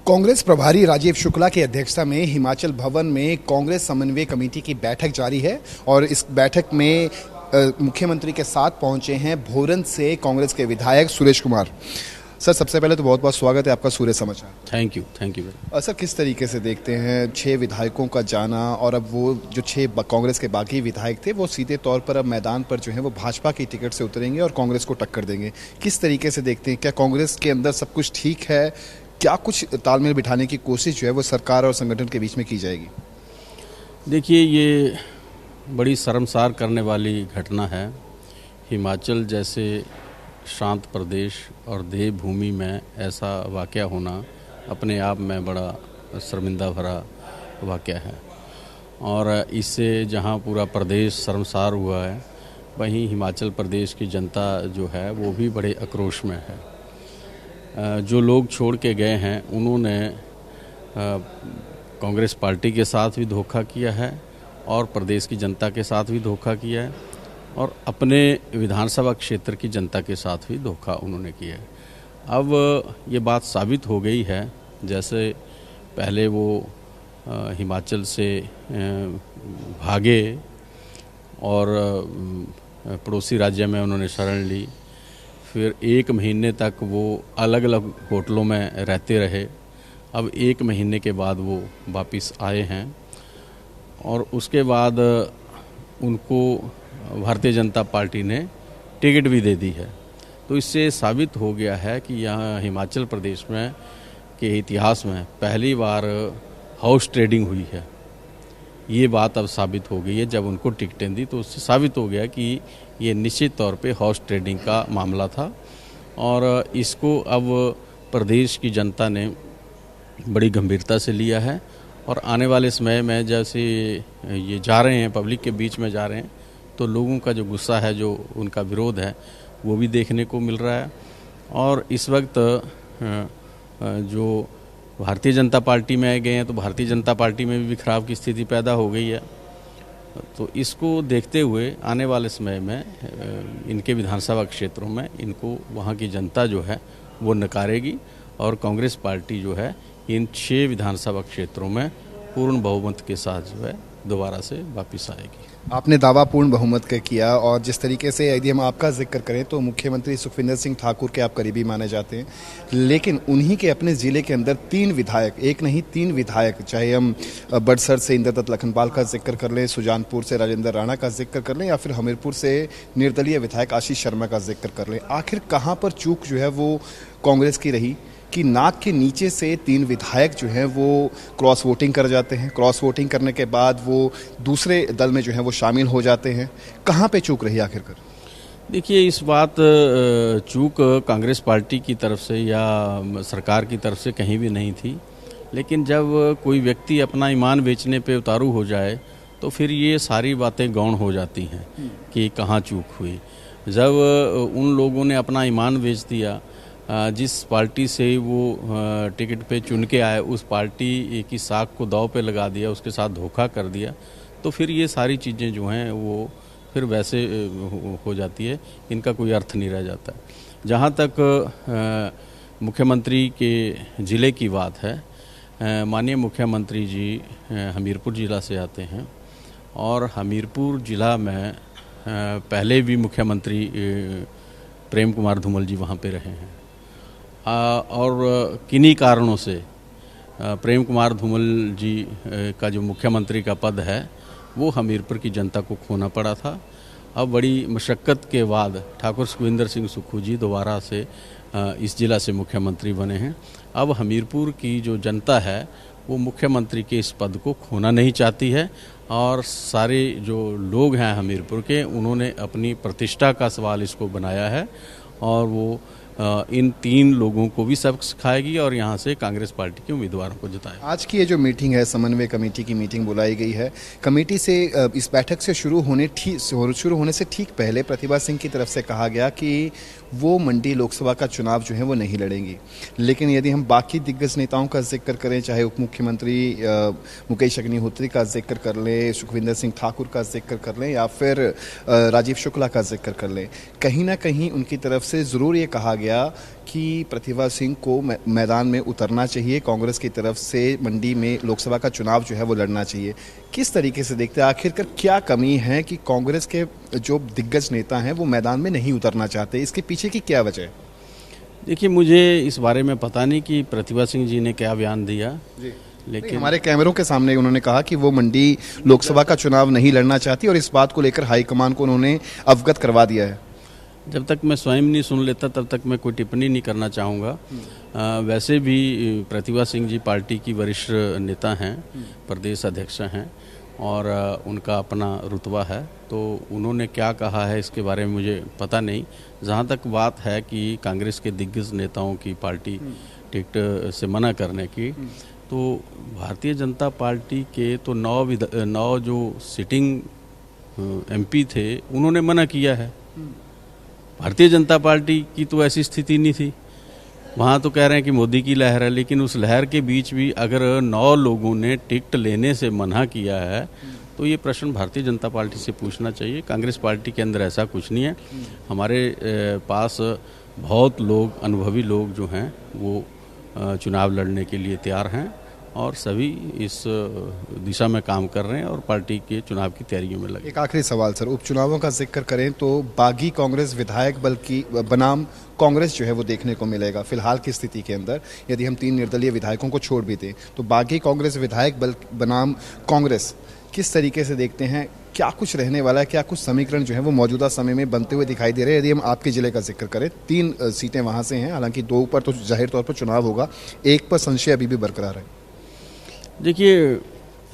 कांग्रेस प्रभारी राजीव शुक्ला की अध्यक्षता में हिमाचल भवन में कांग्रेस समन्वय कमेटी की बैठक जारी है और इस बैठक में मुख्यमंत्री के साथ पहुंचे हैं भोरन से कांग्रेस के विधायक सुरेश कुमार। सर, सबसे पहले तो बहुत बहुत स्वागत है आपका सूर्य समाचार। Thank you. सर, किस तरीके से देखते हैं 6 विधायकों का जाना और अब वो जो 6 कांग्रेस के बाकी विधायक थे वो सीधे तौर पर अब मैदान पर जो है वो भाजपा की टिकट से उतरेंगे और कांग्रेस को टक्कर देंगे। किस तरीके से देखते हैं, क्या कांग्रेस के अंदर सब कुछ ठीक है? क्या कुछ तालमेल बिठाने की कोशिश जो है वो सरकार और संगठन के बीच में की जाएगी? देखिए, ये बड़ी शर्मसार करने वाली घटना है। हिमाचल जैसे शांत प्रदेश और देवभूमि में ऐसा वाक़या होना अपने आप में बड़ा शर्मिंदा भरा वाक़या है और इससे जहां पूरा प्रदेश शर्मसार हुआ है, वहीं हिमाचल प्रदेश की जनता जो है वो भी बड़े आक्रोश में है। जो लोग छोड़ के गए हैं उन्होंने कांग्रेस पार्टी के साथ भी धोखा किया है और प्रदेश की जनता के साथ भी धोखा किया है और अपने विधानसभा क्षेत्र की जनता के साथ भी धोखा उन्होंने किया है। अब ये बात साबित हो गई है, जैसे पहले वो हिमाचल से भागे और पड़ोसी राज्य में उन्होंने शरण ली, फिर 1 महीने तक वो अलग अलग होटलों में रहते रहे। अब 1 महीने के बाद वो वापस आए हैं और उसके बाद उनको भारतीय जनता पार्टी ने टिकट भी दे दी है। तो इससे साबित हो गया है कि यहाँ हिमाचल प्रदेश में के इतिहास में पहली बार हाउस ट्रेडिंग हुई है। ये बात अब साबित हो गई है। जब उनको टिकटें दी तो उससे साबित हो गया कि ये निश्चित तौर पे हाउस ट्रेडिंग का मामला था और इसको अब प्रदेश की जनता ने बड़ी गंभीरता से लिया है और आने वाले समय में जैसे ये जा रहे हैं, पब्लिक के बीच में जा रहे हैं, तो लोगों का जो गुस्सा है, जो उनका विरोध है, वो भी देखने को मिल रहा है। और इस वक्त जो भारतीय जनता पार्टी में गए हैं तो भारतीय जनता पार्टी में भी खराब की स्थिति पैदा हो गई है। तो इसको देखते हुए आने वाले समय में इनके विधानसभा क्षेत्रों में इनको वहाँ की जनता जो है वो नकारेगी और कांग्रेस पार्टी जो है इन 6 विधानसभा क्षेत्रों में पूर्ण बहुमत के साथ जो है दोबारा से वापस आएगी। आपने दावा पूर्ण बहुमत का किया और जिस तरीके से यदि हम आपका जिक्र करें तो मुख्यमंत्री सुखविंदर सिंह ठाकुर के आप करीबी माने जाते हैं, लेकिन उन्हीं के अपने ज़िले के अंदर 3 विधायक, एक नहीं 3 विधायक, चाहे हम बड़सर से इंद्रदत्त लखनपाल का जिक्र कर लें, सुजानपुर से राजेंद्र राणा का जिक्र कर लें या फिर हमीरपुर से निर्दलीय विधायक आशीष शर्मा का जिक्र कर लें, आखिर कहाँ पर चूक जो है वो कांग्रेस की रही कि नाक के नीचे से 3 विधायक जो हैं वो क्रॉस वोटिंग कर जाते हैं, क्रॉस वोटिंग करने के बाद वो दूसरे दल में जो है वो शामिल हो जाते हैं? कहाँ पे चूक रही आखिरकार? देखिए, इस बात चूक कांग्रेस पार्टी की तरफ से या सरकार की तरफ से कहीं भी नहीं थी, लेकिन जब कोई व्यक्ति अपना ईमान बेचने पे उतारू हो जाए तो फिर ये सारी बातें गौण हो जाती हैं कि कहाँ चूक हुई। जब उन लोगों ने अपना ईमान बेच दिया, जिस पार्टी से वो टिकट पे चुन के आए उस पार्टी की साख को दांव पे लगा दिया, उसके साथ धोखा कर दिया, तो फिर ये सारी चीज़ें जो हैं वो फिर वैसे हो जाती है, इनका कोई अर्थ नहीं रह जाता। जहाँ तक मुख्यमंत्री के ज़िले की बात है, माननीय मुख्यमंत्री जी हमीरपुर ज़िला से आते हैं और हमीरपुर ज़िला में पहले भी मुख्यमंत्री प्रेम कुमार धूमल जी वहाँ पे रहे हैं और किन्हीं कारणों से प्रेम कुमार धूमल जी का जो मुख्यमंत्री का पद है वो हमीरपुर की जनता को खोना पड़ा था। अब बड़ी मशक्क़त के बाद ठाकुर सुखविंदर सिंह सुक्खू जी दोबारा से इस ज़िला से मुख्यमंत्री बने हैं। अब हमीरपुर की जो जनता है वो मुख्यमंत्री के इस पद को खोना नहीं चाहती है और सारे जो लोग हैं हमीरपुर के, उन्होंने अपनी प्रतिष्ठा का सवाल इसको बनाया है और वो इन 3 लोगों को भी सबक सिखाएगी और यहाँ से कांग्रेस पार्टी के उम्मीदवारों को जिताएगी। आज की ये जो मीटिंग है, समन्वय कमेटी की मीटिंग बुलाई गई है, कमेटी से इस बैठक से शुरू होने से ठीक पहले प्रतिभा सिंह की तरफ से कहा गया कि वो मंडी लोकसभा का चुनाव जो है वो नहीं लड़ेंगी। लेकिन यदि हम बाकी दिग्गज नेताओं का जिक्र करें, चाहे उप मुख्यमंत्री मुकेश अग्निहोत्री का जिक्र कर लें, सुखविंदर सिंह ठाकुर का जिक्र कर लें या फिर राजीव शुक्ला का जिक्र कर लें, कहीं ना कहीं उनकी तरफ से ज़रूर ये कहा गया गया कि प्रतिभा सिंह को मैदान में उतरना चाहिए, कांग्रेस की तरफ से मंडी में लोकसभा का चुनाव जो है वो लड़ना चाहिए। किस तरीके से देखते हैं, आखिरकार क्या कमी है कि कांग्रेस के जो दिग्गज नेता हैं वो मैदान में नहीं उतरना चाहते? इसके पीछे की क्या वजह है? देखिए, मुझे इस बारे में पता नहीं कि प्रतिभा सिंह जी ने क्या बयान दिया जी। लेकिन हमारे कैमरों के सामने उन्होंने कहा कि वो मंडी लोकसभा का चुनाव नहीं लड़ना चाहती और इस बात को लेकर हाईकमान को उन्होंने अवगत करवा दिया है। जब तक मैं स्वयं नहीं सुन लेता तब तक मैं कोई टिप्पणी नहीं करना चाहूँगा। वैसे भी प्रतिभा सिंह जी पार्टी की वरिष्ठ नेता हैं, प्रदेश अध्यक्ष हैं और उनका अपना रुतबा है, तो उन्होंने क्या कहा है इसके बारे में मुझे पता नहीं। जहाँ तक बात है कि कांग्रेस के दिग्गज नेताओं की पार्टी टिकट से मना करने की, तो भारतीय जनता पार्टी के तो 9 जो सिटिंग एमपी थे उन्होंने मना किया है। भारतीय जनता पार्टी की तो ऐसी स्थिति नहीं थी। वहाँ तो कह रहे हैं कि मोदी की लहर है, लेकिन उस लहर के बीच भी अगर 9 लोगों ने टिकट लेने से मना किया है तो ये प्रश्न भारतीय जनता पार्टी से पूछना चाहिए। कांग्रेस पार्टी के अंदर ऐसा कुछ नहीं है। हमारे पास बहुत लोग, अनुभवी लोग जो हैं वो चुनाव लड़ने के लिए तैयार हैं और सभी इस दिशा में काम कर रहे हैं और पार्टी के चुनाव की तैयारियों में लगे। एक आखिरी सवाल सर, उपचुनावों का जिक्र करें तो बागी कांग्रेस विधायक बल की बनाम कांग्रेस जो है वो देखने को मिलेगा फिलहाल की स्थिति के अंदर। यदि हम 3 निर्दलीय विधायकों को छोड़ भी दें तो बागी कांग्रेस विधायक बल बनाम कांग्रेस किस तरीके से देखते हैं? क्या कुछ रहने वाला है? क्या कुछ समीकरण जो है वो मौजूदा समय में बनते हुए दिखाई दे रहे हैं? यदि हम आपके जिले का जिक्र करें, 3 सीटें वहाँ से हैं, हालांकि 2 पर तो जाहिर तौर पर चुनाव होगा, 1 पर संशय अभी भी बरकरार है। देखिए,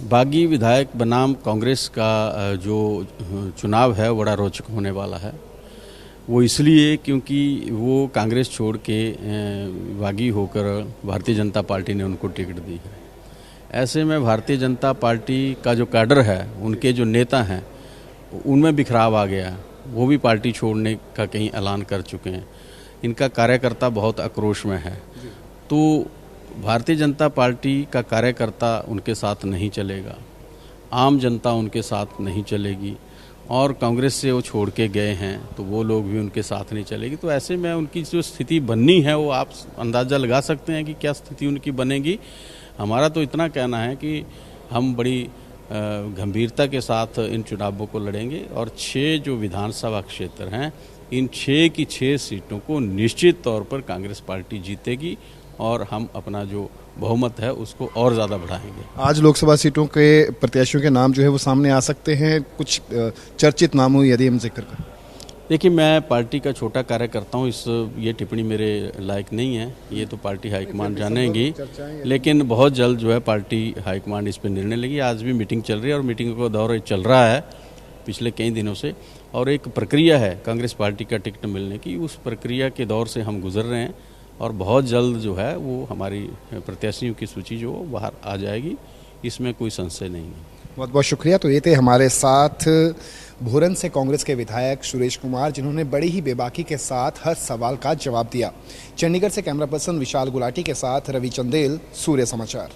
बागी विधायक बनाम कांग्रेस का जो चुनाव है बड़ा रोचक होने वाला है। वो इसलिए क्योंकि वो कांग्रेस छोड़ के बागी होकर भारतीय जनता पार्टी ने उनको टिकट दी है। ऐसे में भारतीय जनता पार्टी का जो कैडर है, उनके जो नेता हैं, उनमें बिखराव आ गया। वो भी पार्टी छोड़ने का कहीं ऐलान कर चुके हैं। इनका कार्यकर्ता बहुत आक्रोश में है। तो भारतीय जनता पार्टी का कार्यकर्ता उनके साथ नहीं चलेगा, आम जनता उनके साथ नहीं चलेगी और कांग्रेस से वो छोड़ के गए हैं तो वो लोग भी उनके साथ नहीं चलेगी। तो ऐसे में उनकी जो स्थिति बननी है वो आप अंदाज़ा लगा सकते हैं कि क्या स्थिति उनकी बनेगी। हमारा तो इतना कहना है कि हम बड़ी गंभीरता के साथ इन चुनावों को लड़ेंगे और 6 जो विधानसभा क्षेत्र हैं, इन 6 की 6 सीटों को निश्चित तौर पर कांग्रेस पार्टी जीतेगी और हम अपना जो बहुमत है उसको और ज़्यादा बढ़ाएंगे। आज लोकसभा सीटों के प्रत्याशियों के नाम जो है वो सामने आ सकते हैं, कुछ चर्चित नामों यदि हम जिक्र करें। देखिए, मैं पार्टी का छोटा कार्यकर्ता हूँ, ये टिप्पणी मेरे लायक नहीं है, ये तो पार्टी हाईकमान जानेगी। लेकिन बहुत जल्द जो है पार्टी हाईकमान इस पर निर्णय लेगी। आज भी मीटिंग चल रही है और मीटिंग का दौर चल रहा है पिछले कई दिनों से और एक प्रक्रिया है कांग्रेस पार्टी का टिकट मिलने की। उस प्रक्रिया के दौर से हम गुजर रहे हैं और बहुत जल्द जो है वो हमारी प्रत्याशियों की सूची जो बाहर आ जाएगी, इसमें कोई संशय नहीं है। बहुत बहुत शुक्रिया। तो ये थे हमारे साथ भोरन से कांग्रेस के विधायक सुरेश कुमार, जिन्होंने बड़ी ही बेबाकी के साथ हर सवाल का जवाब दिया। चंडीगढ़ से कैमरा पर्सन विशाल गुलाटी के साथ रवि चंदेल, सूर्य समाचार।